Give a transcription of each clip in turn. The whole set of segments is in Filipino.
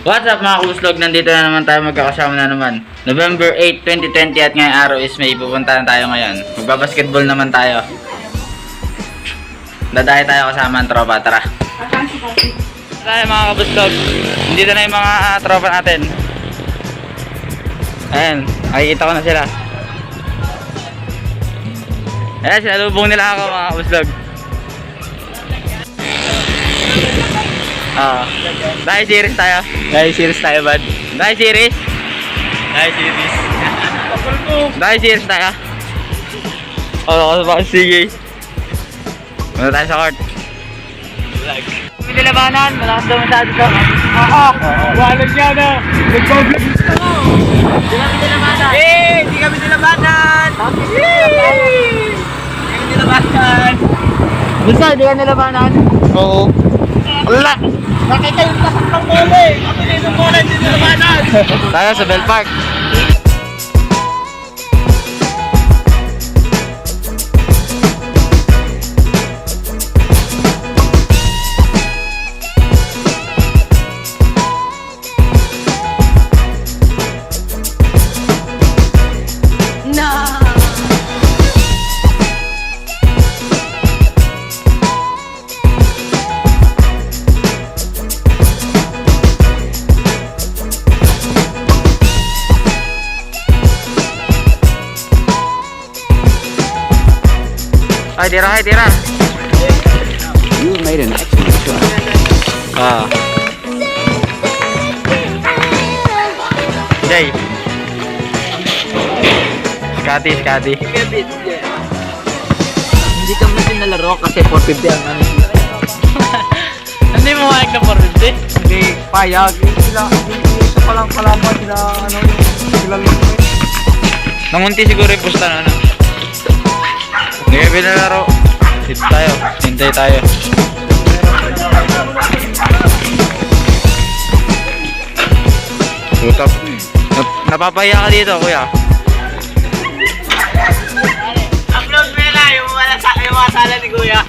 What's up mga kuslog? Nandito na naman tayo, magkakasama na naman. November 8, 2020 at ngayong araw is may pupuntahan tayo ngayon. Magbabasketball naman tayo. Dadayo tayo kasama ang tropa, tara. Tayo mga kabuslog. Nandito na yung mga tropa natin. Ayan, nakikita ko na sila. Ayan, sinalubong nila ako mga kabuslog. Dahil series tayo. Dahil series tayo, bud. Dahil series. Dahil series. Dahil series tayo. Oo, sige. Muna tayo sa court. Kami nilabanan. Malakas daw masyado to. Walang yan na. Nag-vlog gusto mo. Di kami nilabanan. Di kami nilabanan. Di kami nilabanan. Gusto, di ka nilabanan? Oo. Wala. Nakita yung tapak ng bola eh. Kami na yung bola, hindi nilabanan. Tayo sa Bell Park. Ay, tira. You made an excellent shot. Jay. Scotty. Hindi kami nalaro kasi 450 ang ano. Hindi mo mahal ka 450? Hindi, payag. Isa pa lang kalaban sila, ano yung sila lang. Nangunti siguro yung pusta na ano. Hindi kami pinalaro. Dito tayo. Hintay tayo. Tutap. Napapahiya ka dito, kuya. Upload mo na yung mga sala ni Kuya.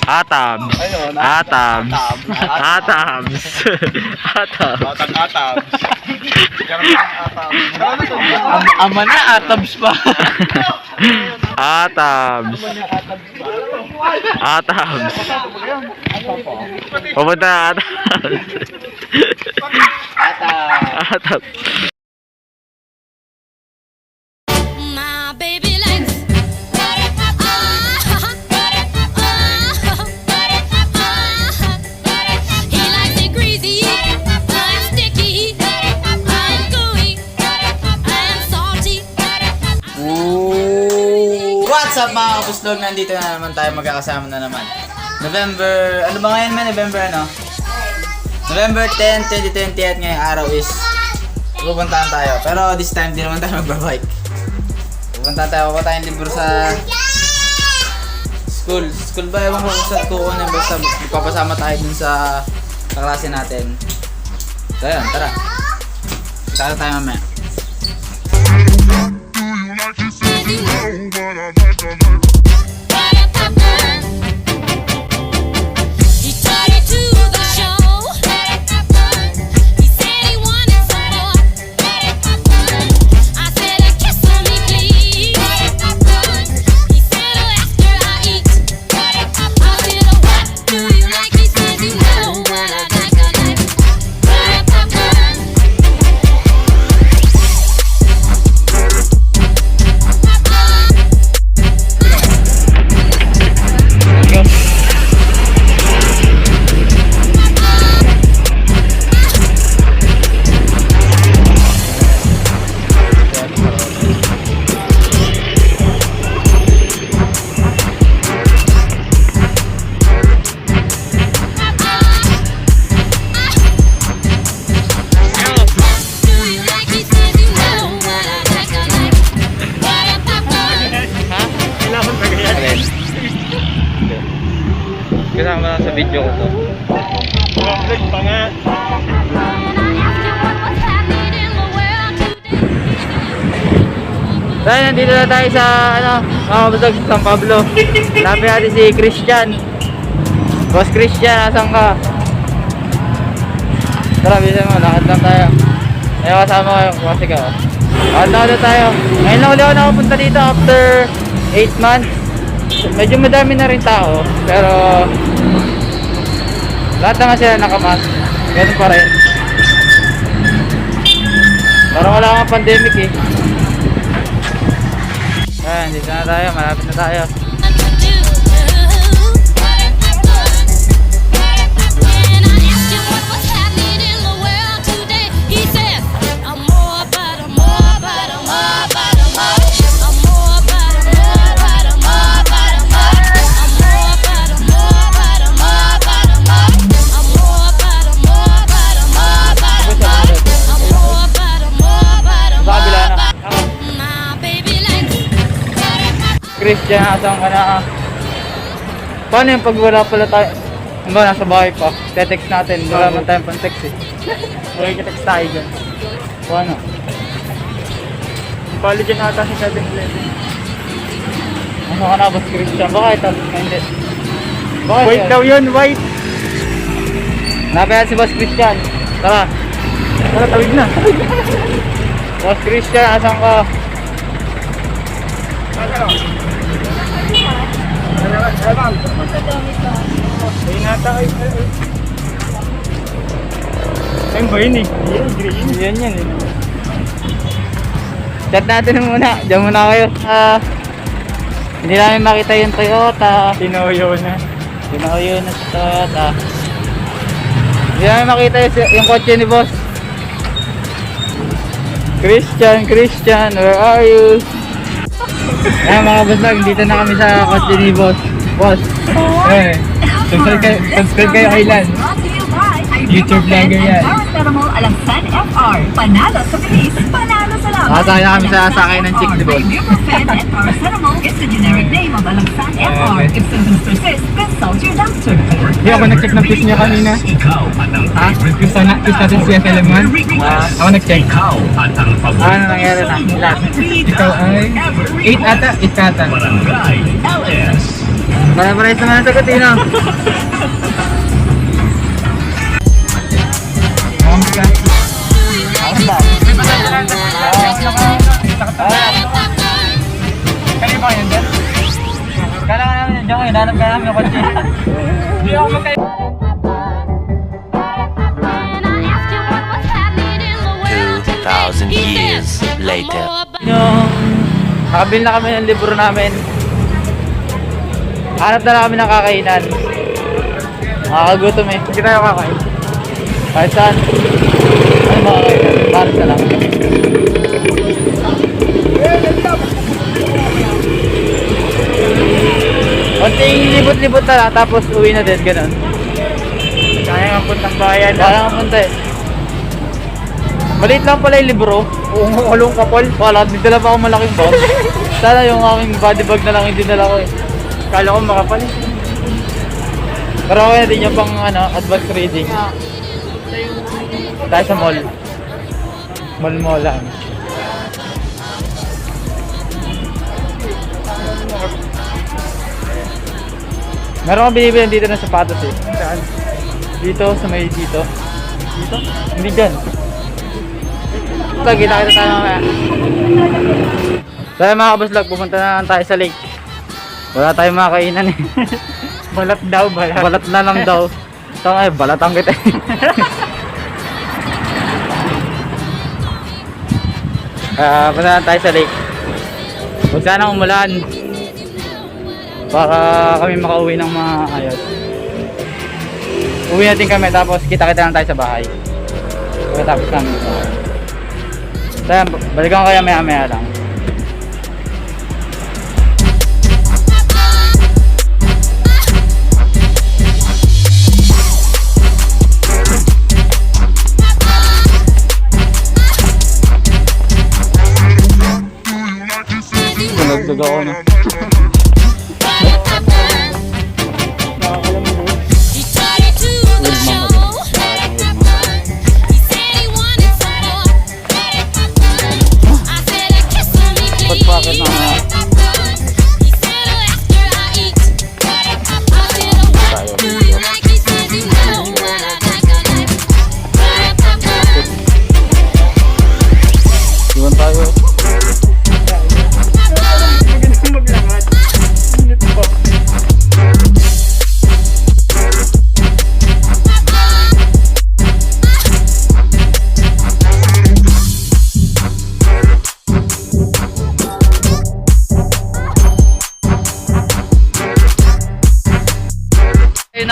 Atabs. Atabs. Atabs. Atabs. Ama na, atabs pa. Atabs. Pupunta na Atabs. Atabs. My baby likes he likes it greasy, I'm sticky, I'm gooey, I'm salty. What's up mga kapuslog? Nandito na naman tayo, magkakasama na naman. November, ano ba ngayon man? November 10, 2020 at ngayong araw is pupuntahan tayo. Pero this time, di naman tayo magbabike. Pupuntahan tayo, kukuha tayong libro sa school. School ba? Ewan ko sa kukuha na. Basta magpapasama tayo dun sa klase natin. So yun, tara. Kita tayo mamaya. He took me to the show. He said he wanted some more. I said, a kiss on me, please. He said, oh, after I eat. I said, oh, what do you like? He said, you know what I like. Kasama na sa video ko to. Vlog pa nga. What's happening in the world today? Dahil nandito na tayo sa mga kabusog sa San Pablo. Hanapin natin si Christian. Boss Christian, asan ka? Tara, bisa mo, lakad lang tayo. Ayaw kasama ko yung kasi ka. Lakad na tayo. Ngayon lang ulit ako nakapunta dito after 8 months. Medyo madami na rin tao, pero lahat naman sila nakamask. Ganun pa rin. Parang wala kang pandemic eh. Ayan, dito na tayo, malapit na tayo. Christian, asan ka na? Paano yung pag wala pala tayo? Ano ba, nasa bahay pa? Te-text natin, wala man tayong pang-text eh. Magkitext tayo dyan. Paano? Bali dyan ata si 7-Eleven. Ano ka na, Boss Christian? Baka ito, hindi. Bakit White daw yun, white. Napayaan si Boss Christian. Tara. Tara, tawid na. Boss Christian, asan ka? Ayun nata ay. Ayun ba yun eh? Green. Yan yan eh. Chat natin muna. Diyan muna kayo. Hindi namin makita yung Toyota. Tinoyo na. Pinakuyo na sa Toyota. Hindi namin makita yung kotse ni Boss. Christian, where are you? Ayan mga boss lang, dito na kami sa kotse ni Boss. Boss, subscribe kayo kay Lan. YouTube vlogger yan. Paracetamol Alacsan FR. Panalo sa bilis, panalo sa laban. Nakasakay na kami sa sakay ng chick ni Boss. Ibuprofen and paracetamol is the generic name of Alacsan FR. If symptoms persist, consult your doctor. Hindi ako nag-check ng fish niya kanina. Ha? Fish natin siya sa laman. Ako nag-check. Ano nangyari na? Ilan? Ikaw ay 8 ata? 8 ata. Maraming naman ang sagot eh no? Kaya ba yun din? Kailangan namin yung Jong, hinanap ka namin yung kotse. Hindi ako magkaya. 2,000 years later. Yung nakabil na kami ng libro namin. Hanap na lang kami ng kakainan. Nakakagutom eh. Hindi tayo kakain. Kahit saan. Ano mga kakainan? Paris na lang. Konting libot-libot na lang, tapos uwi na din, ganun. Kaya nga puntang bayan. Wala nga punta eh. Maliit lang pala yung libro. Ulong kapal. Wala, didala pa ako malaking bag. Sana yung aking body bag na lang yung dinala ko eh. Kala ko makapal. Pero okay na din yung pang advanced reading. Tayo sa mall. Mall lang. Meron akong binibilan dito ng sapatos eh. Saan? Dito, sa may dito. Dito? Hindi dyan. Ito, kita tayo mamaya. Kaya mga kabaslag, pupunta na lang tayo sa lake. Wala tayong makakainan eh. Balat daw, balat. Balat na lang daw. Tama eh, balatang kita eh. Punta na tayo sa lake. Huwag sana umulan. Para kami makauwi ng maayos. Uwi natin kami tapos kita-kita lang tayo sa bahay. Pagkatapos namin sa bahay. Kaya balikan ko kaya maya-maya lang. Nagdag ako na. He tried to the show. He said he wanted some more. I said a kiss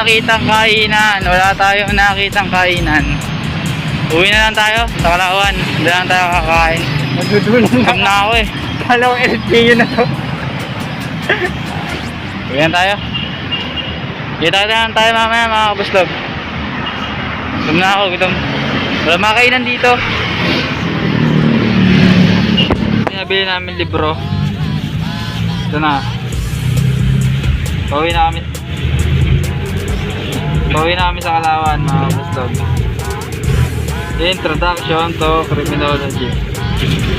nakitang kainan. Wala tayong nakitang kainan. Uwi na lang tayo sa Kalauan. Hindi lang tayo kakain. Nadudulan Gutom na ako eh. Kala ko LTO na to. Uwi na tayo. Kita na lang tayo mamaya mga kabuslog. Gutom na ako, gutom. Wala mga kainan dito. Pinabili namin libro. Ito na. Pauwi na kami sa Kalauan mga kabuslog. Introduction to criminology.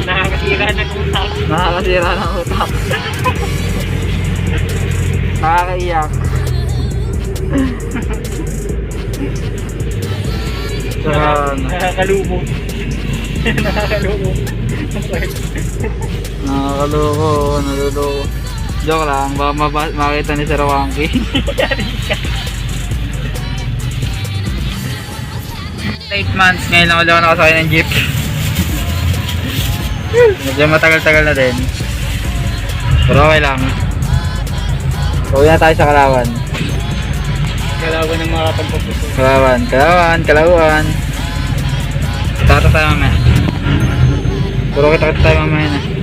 Nakakasira ng utak. Nakakasira ng utak. Nakakaiyak. Saka ano, Nakakalumo. Nakakaloko. nakakaloko, naluloko. Joke lang, baka makita ni Sir Wangki. 8 months, ngayon lang ulit ako nakasakay ng jeep. Medyo matagal-tagal na din. Pero okay lang. Uwi na tayo sa Kalauan. Kalaban ng mga pagpapuso. Kalauan. Kita tayo mamaya. Puro kita tayo mamaya na.